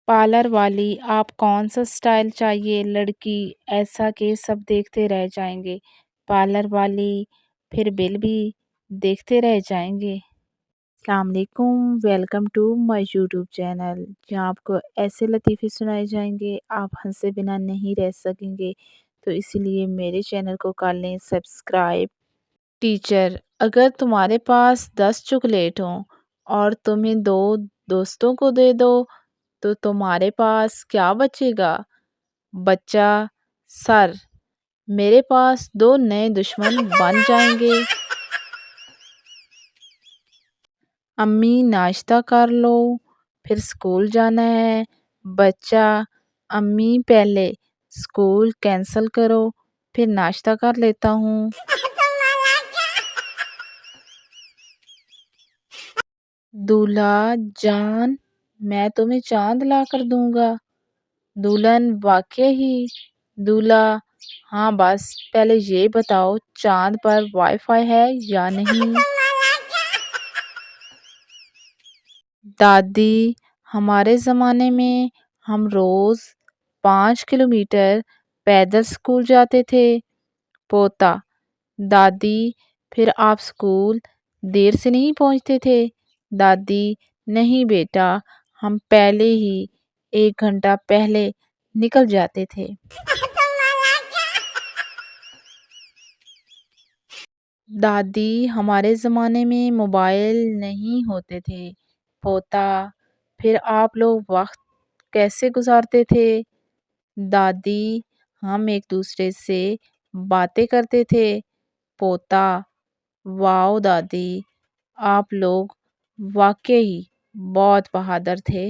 Parlour والی آپ کون سا سٹائل چاہیے لڑکی ایسا کہ سب دیکھتے رہ جائیں گے، پارلر والی پھر بل بھی دیکھتے رہ جائیں گے۔ السلام علیکم، welcome to my YouTube channel, جہاں آپ کو ایسے لطیفے سنائے جائیں گے آپ ہنسے بنا نہیں رہ سکیں گے، تو اسی لیے میرے چینل کو کر لیں سبسکرائب۔ ٹیچر، اگر تمہارے پاس 10 چاکلیٹ ہوں اور تمہیں 2 دوستوں کو دے دو تو تمہارے پاس کیا بچے گا؟ بچہ: سر، میرے پاس 2 نئے دشمن بن جائیں گے۔ امی: ناشتہ کر لو، پھر اسکول جانا ہے۔ بچہ: امی پہلے اسکول کینسل کرو، پھر ناشتہ کر لیتا ہوں۔ دولہا: جان، میں تمہیں چاند لا کر دوں گا۔ دلہن: واقعی؟ دولہا: ہاں، بس پہلے یہ بتاؤ چاند پر وائی فائی ہے یا نہیں؟ دادی: ہمارے زمانے میں ہم روز 5 کلومیٹر پیدل اسکول جاتے تھے۔ پوتا: دادی، پھر آپ اسکول دیر سے نہیں پہنچتے تھے؟ دادی: نہیں بیٹا، ہم پہلے ہی 1 گھنٹہ پہلے نکل جاتے تھے۔ دادی: ہمارے زمانے میں موبائل نہیں ہوتے تھے۔ پوتا: پھر آپ لوگ وقت کیسے گزارتے تھے؟ دادی: ہم ایک دوسرے سے باتیں کرتے تھے۔ پوتا: واو دادی، آپ لوگ واقعی بہت بہادر تھے۔